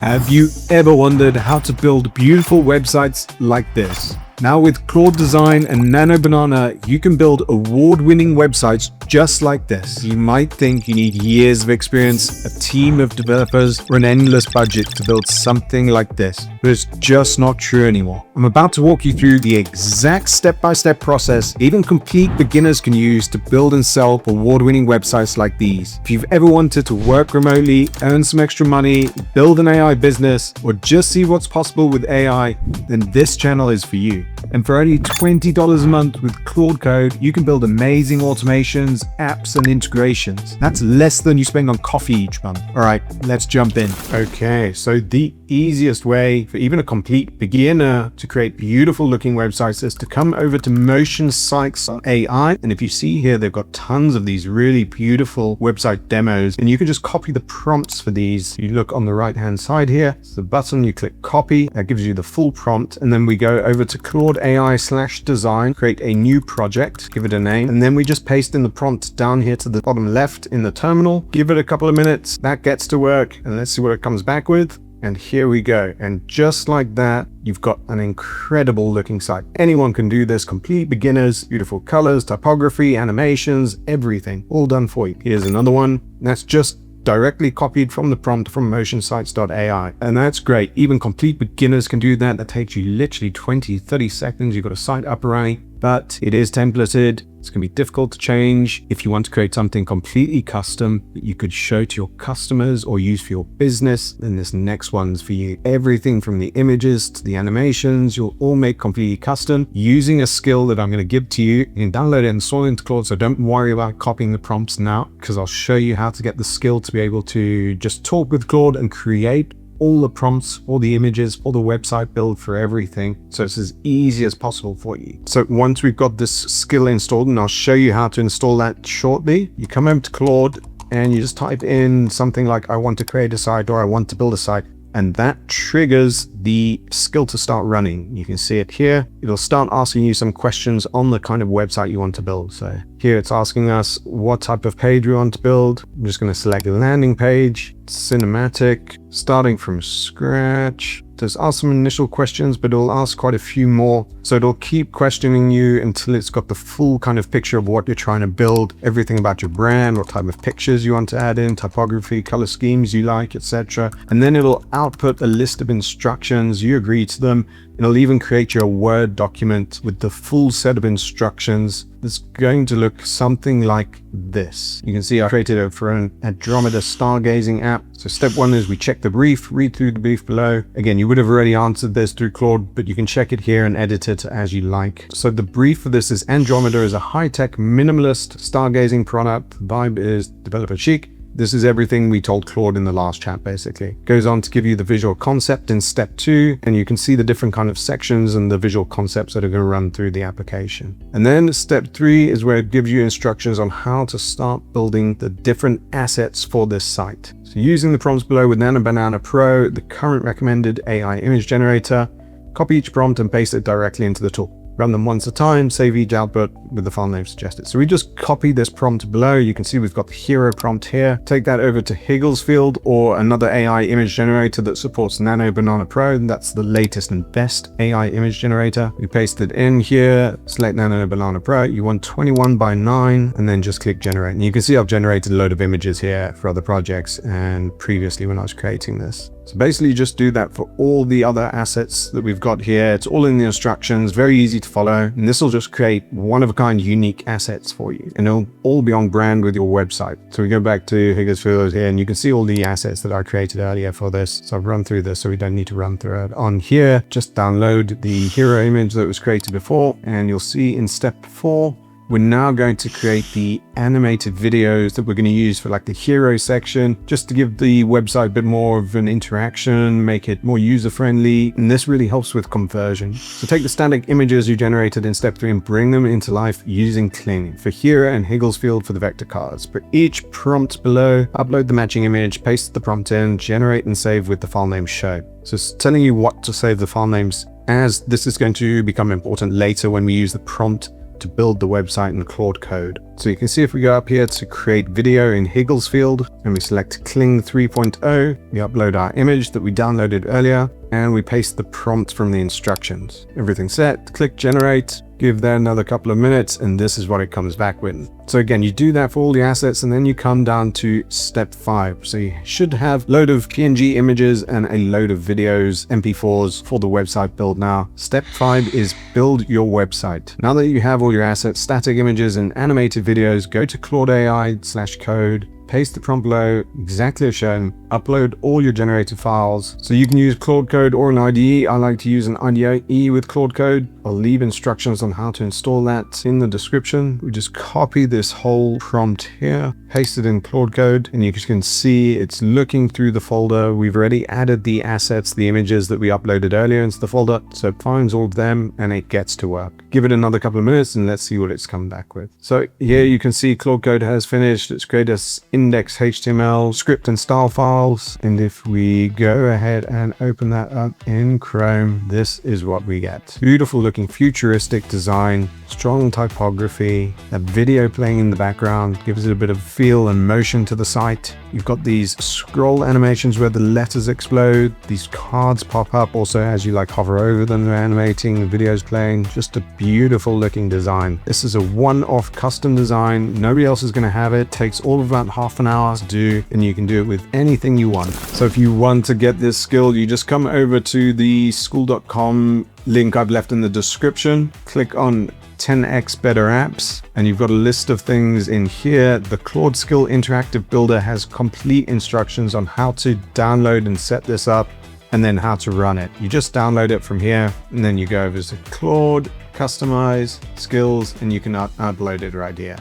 Have you ever wondered how to build beautiful websites like this? Now with Claude Design and Nano Banana, you can build award-winning websites just like this. You might think you need years of experience, a team of developers, or an endless budget to build something like this, but it's just not true anymore. I'm about to walk you through the exact step-by-step process even complete beginners can use to build and sell award-winning websites like these. If you've ever wanted to work remotely, earn some extra money, build an AI business, or just see what's possible with AI, then this channel is for you. And for only $20 a month with Claude Code, you can build amazing automations, apps, and integrations. That's less than you spend on coffee each month. All right, let's jump in. Okay, so the easiest way for even a complete beginner to create beautiful looking websites is to come over to motionsites.ai. And if you see here, they've got tons of these really beautiful website demos, and you can just copy the prompts for these. You look on the right hand side here, it's the button, you click copy, that gives you the full prompt. And then we go over to Claude AI/design, create a new project, give it a name, and then we just paste in the prompt down here to the bottom left in the terminal. Give it a couple of minutes, that gets to work, and let's see what it comes back with. And here we go. And just like that, you've got an incredible looking site. Anyone can do this, complete beginners, beautiful colors, typography, animations, everything, all done for you. Here's another one. That's just directly copied from the prompt from motionsites.ai. And that's great. Even complete beginners can do that. That takes you literally 20-30 seconds. You've got a site up and running, but it is templated. It's going to be difficult to change. If you want to create something completely custom that you could show to your customers or use for your business, then this next one's for you. Everything from the images to the animations, you'll all make completely custom using a skill that I'm going to give to you. You can download it and install it into Claude, so don't worry about copying the prompts now, because I'll show you how to get the skill to be able to just talk with Claude and create all the prompts, all the images, all the website build for everything. So it's as easy as possible for you. So once we've got this skill installed, and I'll show you how to install that shortly, you come over to Claude and you just type in something like, I want to create a site or I want to build a site. And that triggers the skill to start running. You can see it here. It'll start asking you some questions on the kind of website you want to build. So here it's asking us what type of page we want to build. I'm just going to select a landing page, cinematic, starting from scratch. There's ask some initial questions, but it'll ask quite a few more. So it'll keep questioning you until it's got the full kind of picture of what you're trying to build, everything about your brand, what type of pictures you want to add in, typography, color schemes you like, etc. And then it'll output a list of instructions. You agree to them. It'll even create your Word document with the full set of instructions. It's going to look something like this. You can see I created it for an Andromeda stargazing app. So step one is we check the brief, read through the brief below. Again, you would have already answered this through Claude, but you can check it here and edit it as you like. So the brief for this is Andromeda is a high-tech minimalist stargazing product. The vibe is developer chic. This is everything we told Claude in the last chat, basically. Goes on to give you the visual concept in step 2, and you can see the different kind of sections and the visual concepts that are going to run through the application. And then step 3 is where it gives you instructions on how to start building the different assets for this site. So using the prompts below with Nano Banana Pro, the current recommended AI image generator, copy each prompt and paste it directly into the tool. Run them once at a time, save each output with the file name suggested. So we just copy this prompt below. You can see we've got the hero prompt here. Take that over to Higglesfield or another AI image generator that supports Nano Banana Pro. And that's the latest and best AI image generator. We paste it in here, select Nano Banana Pro. You want 21:9 and then just click generate. And you can see I've generated a load of images here for other projects and previously when I was creating this. So basically just do that for all the other assets that we've got here. It's all in the instructions, very easy to follow. And this will just create one-of-a-kind unique assets for you. And it'll all be on brand with your website. So we go back to Higglesfield here and you can see all the assets that I created earlier for this. So I've run through this so we don't need to run through it. On here, just download the hero image that was created before. And you'll see in step 4, we're now going to create the animated videos that we're going to use for like the hero section, just to give the website a bit more of an interaction, make it more user-friendly, and this really helps with conversion. So take the static images you generated in step 3 and bring them into life using Cling for hero and Higglesfield for the vector cards. For each prompt below, upload the matching image, paste the prompt in, generate and save with the file name show. So it's telling you what to save the file names, as this is going to become important later when we use the prompt to build the website in Claude Code. So you can see if we go up here to create video in Higglesfield and we select Kling 3.0, we upload our image that we downloaded earlier and we paste the prompt from the instructions. Everything's set, click generate, give that another couple of minutes, and this is what it comes back with. So again, you do that for all the assets and then you come down to step 5. So you should have a load of PNG images and a load of videos, MP4s for the website build now. Step 5 is build your website. Now that you have all your assets, static images and animated videos, go to Claude AI/code, paste the prompt below exactly as shown, upload all your generated files. So you can use Claude Code or an IDE. I like to use an IDE with Claude Code. I'll leave instructions on how to install that in the description. We just copy this whole prompt here, paste it in Claude Code, and you can see it's looking through the folder. We've already added the assets, the images that we uploaded earlier into the folder. So it finds all of them and it gets to work. Give it another couple of minutes and let's see what it's come back with. So here you can see Claude Code has finished. It's created us index HTML, script and style files. And if we go ahead and open that up in Chrome, this is what we get. Beautiful looking futuristic design, strong typography, a video playing in the background, gives it a bit of feel and motion to the site. You've got these scroll animations where the letters explode, these cards pop up also as you like hover over them, they're animating, the video's playing. Just a beautiful looking design. This is a one-off custom design. Nobody else is going to have it. Takes all of about half an hour to do, and you can do it with anything you want. So if you want to get this skill, you just come over to the school.com link I've left in the description, click on 10x better apps, and you've got a list of things in here. The Claude Skill Interactive Builder has complete instructions on how to download and set this up, and then how to run it. You just download it from here, and then you go over to Claude, customize, skills, and you can upload it right here.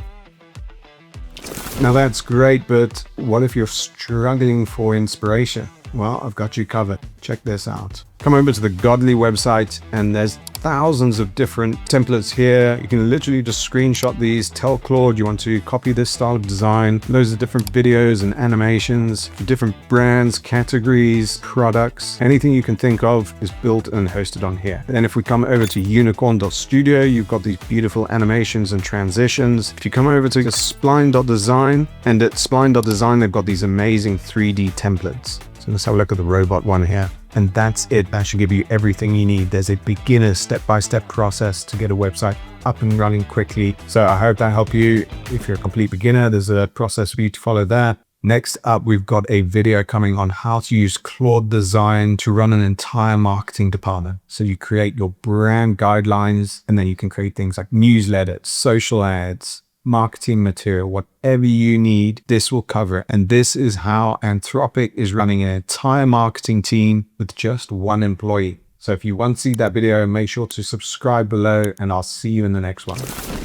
Now that's great, but what if you're struggling for inspiration? Well, I've got you covered. Check this out. Come over to the Godly website and there's thousands of different templates here. You can literally just screenshot these, tell Claude you want to copy this style of design, loads of different videos and animations, different brands, categories, products, anything you can think of is built and hosted on here. And if we come over to unicorn.studio, you've got these beautiful animations and transitions. If you come over to spline.design, and at spline.design, they've got these amazing 3D templates. So let's have a look at the robot one here. And that's it. That should give you everything you need. There's a beginner step-by-step process to get a website up and running quickly. So I hope that helped you. If you're a complete beginner, there's a process for you to follow there. Next up, we've got a video coming on how to use Claude Design to run an entire marketing department. So you create your brand guidelines, and then you can create things like newsletters, social ads, marketing material, whatever you need, this will cover. And this is how Anthropic is running an entire marketing team with just one employee. So if you want to see that video, make sure to subscribe below and I'll see you in the next one.